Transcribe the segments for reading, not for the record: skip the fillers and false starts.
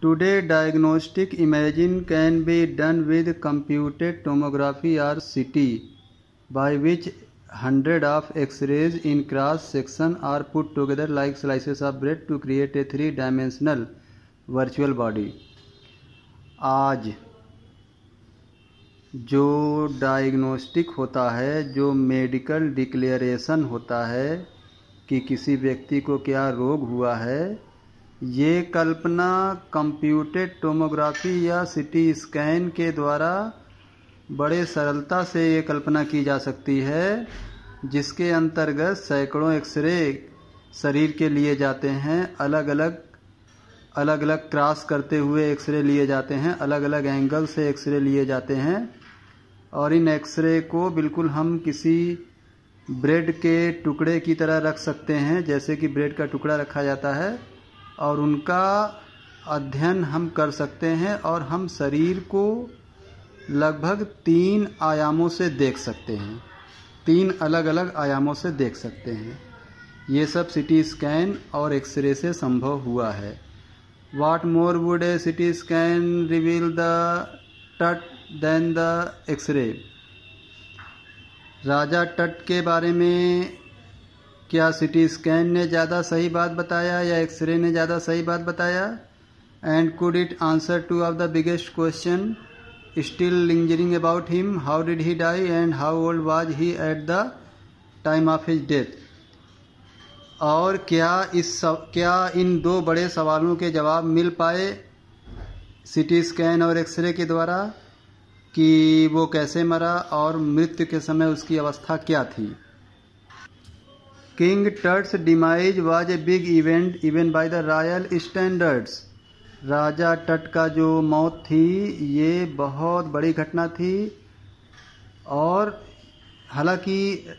Today, diagnostic imaging can be done with computed tomography or CT, by which hundreds of X-rays in cross section are put together like slices of bread to create a three-dimensional virtual body. आज जो diagnostic होता है, जो medical declaration होता है कि किसी व्यक्ति को क्या रोग हुआ है, ये कल्पना कंप्यूटेड टोमोग्राफी या सीटी स्कैन के द्वारा बड़े सरलता से ये कल्पना की जा सकती है, जिसके अंतर्गत सैकड़ों एक्सरे शरीर के लिए जाते हैं, अलग अलग क्रॉस करते हुए एक्सरे लिए जाते हैं, अलग अलग एंगल से एक्सरे लिए जाते हैं, और इन एक्सरे को बिल्कुल हम किसी ब्रेड के टुकड़े की तरह रख सकते हैं, जैसे कि ब्रेड का टुकड़ा रखा जाता है, और उनका अध्ययन हम कर सकते हैं और हम शरीर को लगभग 3 आयामों से देख सकते हैं, 3 अलग अलग आयामों से देख सकते हैं। ये सब सीटी स्कैन और एक्सरे से संभव हुआ है। What more would a CT scan reveal the TUT than the X-ray? राजा टट के बारे में क्या सीटी स्कैन ने ज़्यादा सही बात बताया या एक्सरे ने ज़्यादा सही बात बताया? And could it answer two of the biggest question still lingering about him, how did he die and how old was he at the time of his death? और क्या इन 2 बड़े सवालों के जवाब मिल पाए सीटी स्कैन और एक्सरे के द्वारा कि वो कैसे मरा और मृत्यु के समय उसकी अवस्था क्या थी? King Tut's demise was a big event even by the royal standards. राजा टट का जो मौत थी ये बहुत बड़ी घटना थी, और हालांकि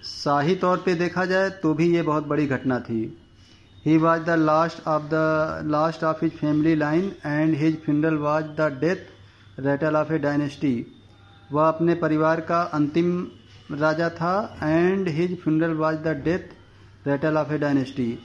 शाही तौर पे देखा जाए तो भी ये बहुत बड़ी घटना थी। He was the last of his family line and his funeral was the death Ratle of A dynasty. वह अपने परिवार का अंतिम राजा था, and his funeral was the death Ratle of A dynasty.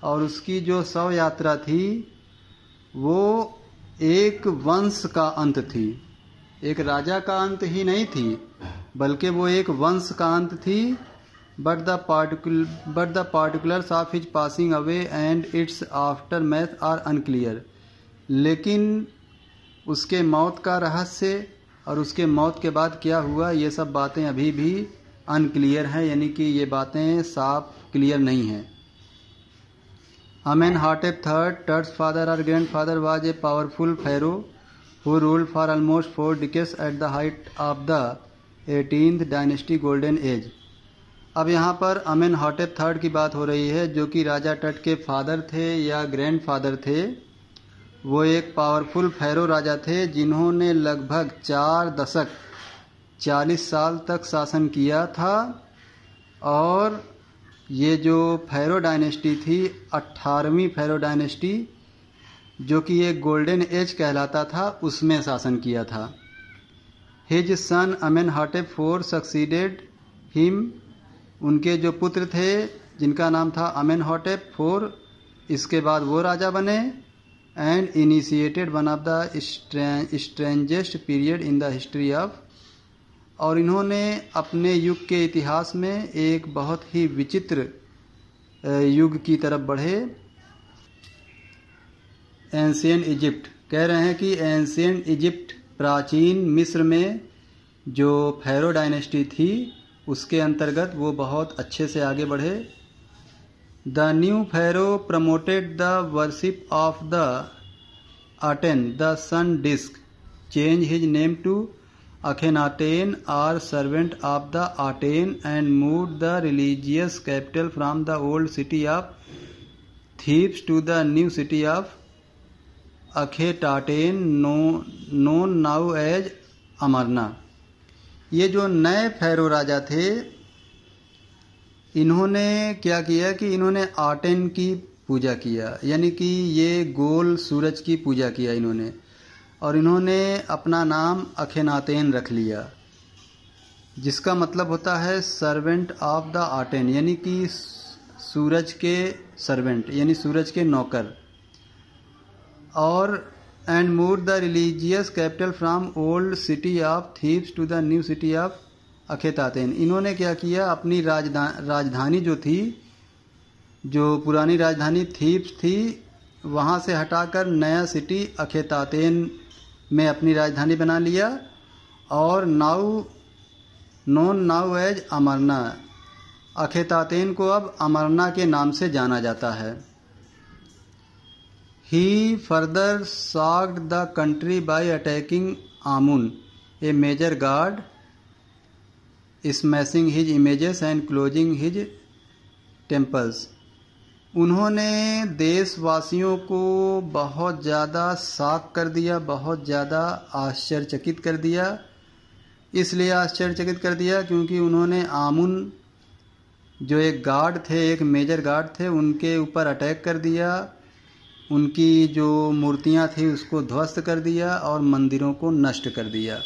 और उसकी जो शव यात्रा थी वो एक वंश का अंत थी, एक राजा का अंत ही नहीं थी, बल्कि वो एक वंश का अंत थी। But the particulars of his passing away and its aftermath are unclear. लेकिन उसके मौत का रहस्य और उसके मौत के बाद क्या हुआ, ये सब बातें अभी भी अनक्लियर हैं, यानी कि ये बातें साफ क्लियर नहीं हैं। अमेनहाटेप III, टट्स फादर और grandfather was a powerful pharaoh who ruled for almost 4 decades at the height of the 18th dynasty golden age. अब यहाँ पर अमेनहाटेप III की बात हो रही है, जो कि राजा टट के फादर थे या ग्रैंडफादर थे। वो एक पावरफुल फेरो राजा थे जिन्होंने लगभग 4 दशक 40 साल तक शासन किया था, और ये जो फेरो डायनेस्टी थी 18वीं फेरो डायनेस्टी, जो कि एक गोल्डन एज कहलाता था, उसमें शासन किया था। His son Amenhotep IV succeeded him. उनके जो पुत्र थे जिनका नाम था अमेनहाटेप IV, इसके बाद वो राजा बने, and initiated one of the strangest period in the history of. और इन्होंने अपने युग के इतिहास में एक बहुत ही विचित्र युग की तरफ बढ़े। एंशिएंट इजिप्ट, कह रहे हैं कि एंशिएंट इजिप्ट, प्राचीन मिस्र में जो फेरो डायनेस्टी थी उसके अंतर्गत वो बहुत अच्छे से आगे बढ़े। The new pharaoh promoted the worship of the Aten the sun disc, change his name to Akhenaten or servant of the Aten, and moved the religious capital from the old city of Thebes to the new city of Akhetaten, known now as Amarna। ये जो नए फेरो राजा थे, इन्होंने क्या किया कि इन्होंने आटेन की पूजा किया, यानी कि ये गोल सूरज की पूजा किया इन्होंने, और इन्होंने अपना नाम अखेनातेन रख लिया, जिसका मतलब होता है सर्वेंट ऑफ द आटेन, यानी कि सूरज के सर्वेंट, यानी सूरज के नौकर। और and move the religious capital from old city of Thebes to the new city of Akhetaten. इन्होंने क्या किया, अपनी राजधानी जो थी, जो पुरानी राजधानी थीब्स थी, वहाँ से हटाकर नया सिटी अखेतातेन में अपनी राजधानी बना लिया और नाउ एज अमरना। अखेतातेन को अब अमरना के नाम से जाना जाता है। He further shocked the country by attacking Amun a major god, smashing his images and closing his temples. उन्होंने देशवासियों को बहुत ज़्यादा शॉक कर दिया, बहुत ज़्यादा आश्चर्यचकित कर दिया। इसलिए आश्चर्यचकित कर दिया क्योंकि उन्होंने आमुन जो एक गार्ड थे, एक मेजर गार्ड थे, उनके ऊपर अटैक कर दिया, उनकी जो मूर्तियां थी उसको ध्वस्त कर दिया और मंदिरों को नष्ट कर दिया।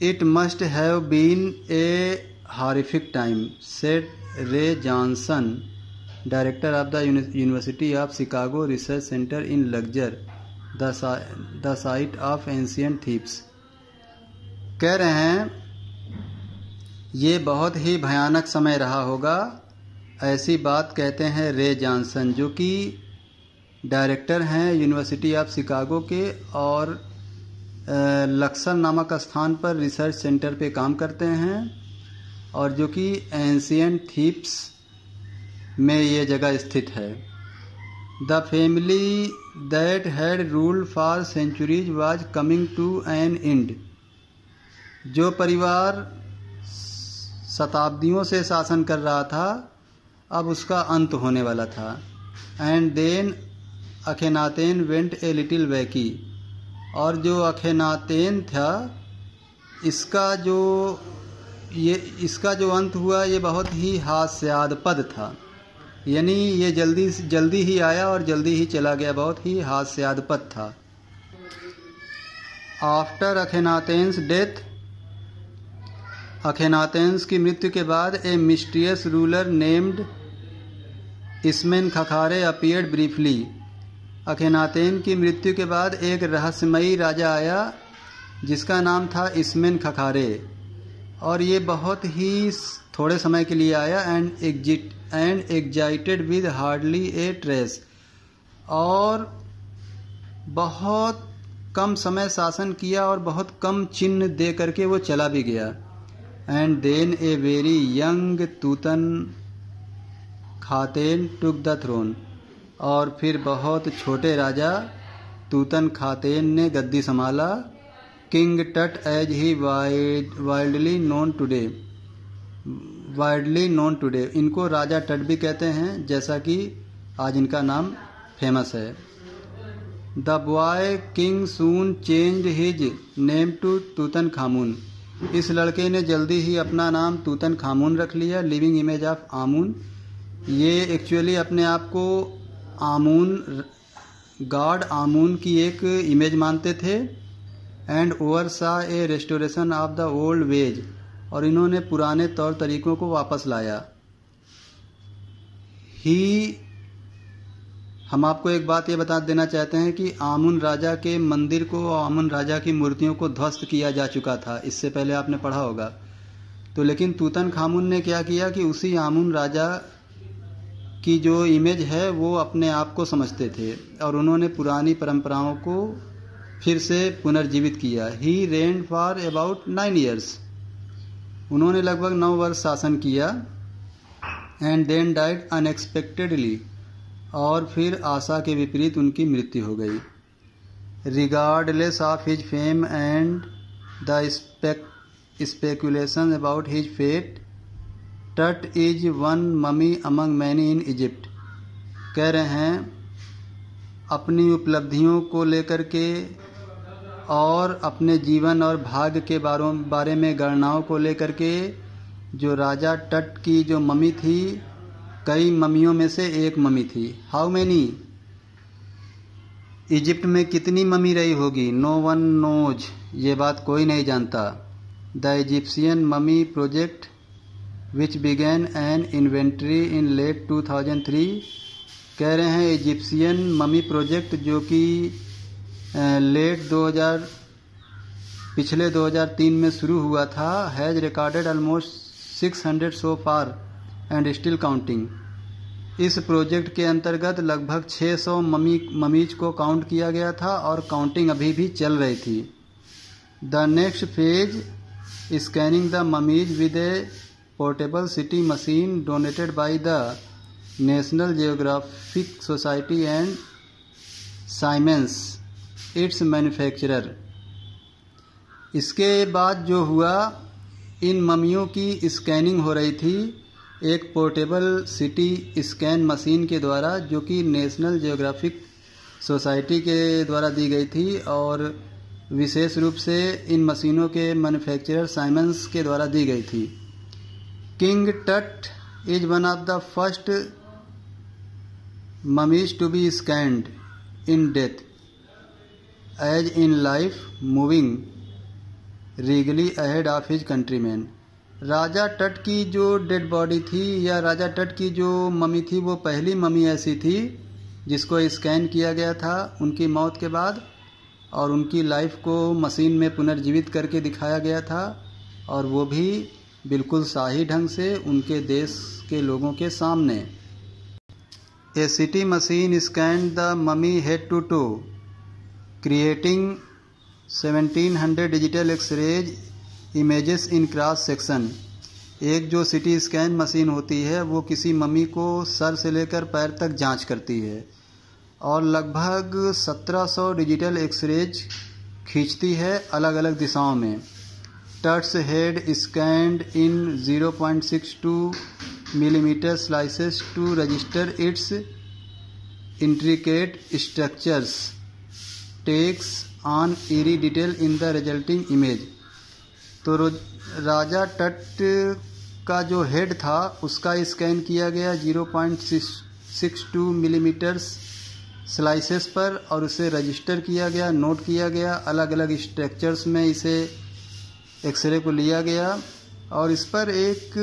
It must have been a horrific time, said Ray Johnson, director of the University of Chicago research centre in Luxor, the site of ancient Thebes. कह रहे हैं ये बहुत ही भयानक समय रहा होगा, ऐसी बात कहते हैं रे जॉनसन, जो कि डायरेक्टर हैं यूनिवर्सिटी ऑफ शिकागो के और लक्सर नामक स्थान पर रिसर्च सेंटर पे काम करते हैं और जो कि एंशिएंट थीब्स में ये जगह स्थित है। The family that had ruled for centuries was coming to an end. जो परिवार शताब्दियों से शासन कर रहा था अब उसका अंत होने वाला था। And then Akhenaten went a little wacky. और जो अखेनातेन था इसका जो अंत हुआ ये बहुत ही हास्यास्पद था, यानी ये जल्दी ही आया और जल्दी ही चला गया, बहुत ही हास्यास्पद था। आफ्टर अखेनातेन्स डेथ, अखेनातेन्स की मृत्यु के बाद a mysterious ruler named Smenkhkare appeared briefly. Akhenaten की मृत्यु के बाद एक रहस्यमयी राजा आया जिसका नाम था इसमेन खखारे, और ये बहुत ही थोड़े समय के लिए आया। And exited with hardly a trace, और बहुत कम समय शासन किया और बहुत कम चिन्ह दे करके वो चला भी गया। And then a very young Tutankhaten took the throne, और फिर बहुत छोटे राजा तूतन खातेन ने गद्दी संभाला। King Tut as he widely known today, इनको राजा टट भी कहते हैं जैसा कि आज इनका नाम फेमस है। The boy king soon change his name to Tutankhamun. इस लड़के ने जल्दी ही अपना नाम तूतन खामून रख लिया, लिविंग इमेज ऑफ आमून। ये एक्चुअली अपने आप को आमून, गॉड आमून की एक इमेज मानते थे। And oversaw a restoration of the old ways, और इन्होंने पुराने तौर तरीकों को वापस लाया। हम आपको एक बात ये बता देना चाहते हैं कि आमून राजा के मंदिर को, आमून राजा की मूर्तियों को ध्वस्त किया जा चुका था, इससे पहले आपने पढ़ा होगा। तो लेकिन तूतन खामून ने क्या किया कि उसी आमून राजा की जो इमेज है वो अपने आप को समझते थे और उन्होंने पुरानी परंपराओं को फिर से पुनर्जीवित किया। ही रेन्ड फॉर अबाउट 9 years, उन्होंने लगभग 9 वर्ष शासन किया। एंड देन डाइड अनएक्सपेक्टेडली, और फिर आशा के विपरीत उनकी मृत्यु हो गई। Regardless of his fame and the speculation about his fate, Tut is one mummy among many in Egypt. कह रहे हैं अपनी उपलब्धियों को लेकर के और अपने जीवन और भाग्य के बारे में गणनाओं को लेकर के जो राजा टट की जो ममी थी, कई ममियों में से एक ममी थी। हाउ मैनी, इजिप्ट में कितनी ममी रही होगी? नो वन नोज, ये बात कोई नहीं जानता। The Egyptian mummy project which began an inventory in late 2003 कह रहे हैं इजिप्शियन ममी प्रोजेक्ट जो कि पिछले 2003 में शुरू हुआ था, has recorded almost 600 so far and still counting. इस प्रोजेक्ट के अंतर्गत लगभग 600 ममीज को काउंट किया गया था और काउंटिंग अभी भी चल रही थी। The next phase scanning the mummies with a portable CT machine donated by the National Geographic Society and Siemens its manufacturer. इसके बाद जो हुआ, इन ममियों की स्कैनिंग हो रही थी एक पोर्टेबल सिटी स्कैन मशीन के द्वारा, जो कि नेशनल जियोग्राफिक सोसाइटी के द्वारा दी गई थी और विशेष रूप से इन मशीनों के मैन्युफैक्चरर साइमंस के द्वारा दी गई थी। King Tut is one of the first mummies to be scanned in death as in life, moving regally ahead of his countrymen. राजा टट की जो डेड बॉडी थी या राजा टट की जो ममी थी, वो पहली ममी ऐसी थी जिसको स्कैन किया गया था उनकी मौत के बाद, और उनकी लाइफ को मशीन में पुनर्जीवित करके दिखाया गया था, और वो भी बिल्कुल सही ढंग से उनके देश के लोगों के सामने। A CT machine scan the mummy head to toe, creating 1700 digital x-rays images in cross section. एक जो सिटी स्कैन मशीन होती है वो किसी ममी को सर से लेकर पैर तक जांच करती है और लगभग 1700 डिजिटल एक्सरेज खींचती है अलग अलग दिशाओं में। Tut's head scanned in 0.62 millimetre slices to register its intricate structures takes on eerie detail in the resulting image. तो राजा टट का जो हेड था उसका स्कैन किया गया 0.62 मिलीमीटर स्लाइसेस पर और उसे रजिस्टर किया गया, नोट किया गया, अलग अलग स्ट्रक्चर्स में इसे एक्सरे को लिया गया और इस पर एक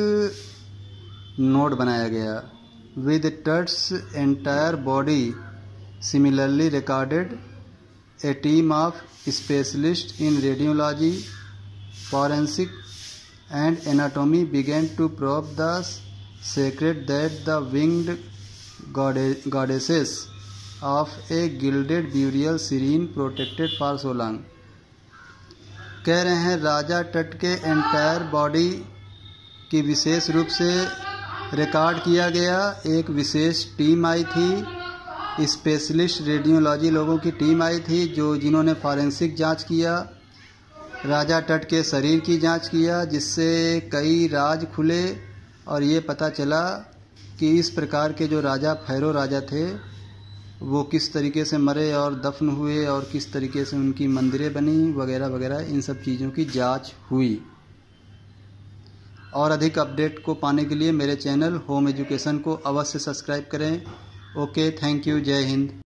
नोट बनाया गया। With Tut's entire body similarly recorded, a team of specialists in radiology, forensic and anatomy began to probe the secret that the winged goddesses of a gilded burial serene protected for so long। कह रहे हैं राजा टट के entire body की विशेष रूप से record किया गया। एक विशेष टीम आई थी, स्पेशलिस्ट रेडियोलॉजी लोगों की टीम आई थी जिन्होंने फॉरेंसिक जांच किया, राजा टट के शरीर की जांच किया, जिससे कई राज खुले और ये पता चला कि इस प्रकार के जो राजा फैरो राजा थे वो किस तरीके से मरे और दफन हुए और किस तरीके से उनकी मंदिरें बनी वगैरह वगैरह, इन सब चीज़ों की जांच हुई। और अधिक अपडेट को पाने के लिए मेरे चैनल होम एजुकेशन को अवश्य सब्सक्राइब करें। ओके, थैंक यू, जय हिंद।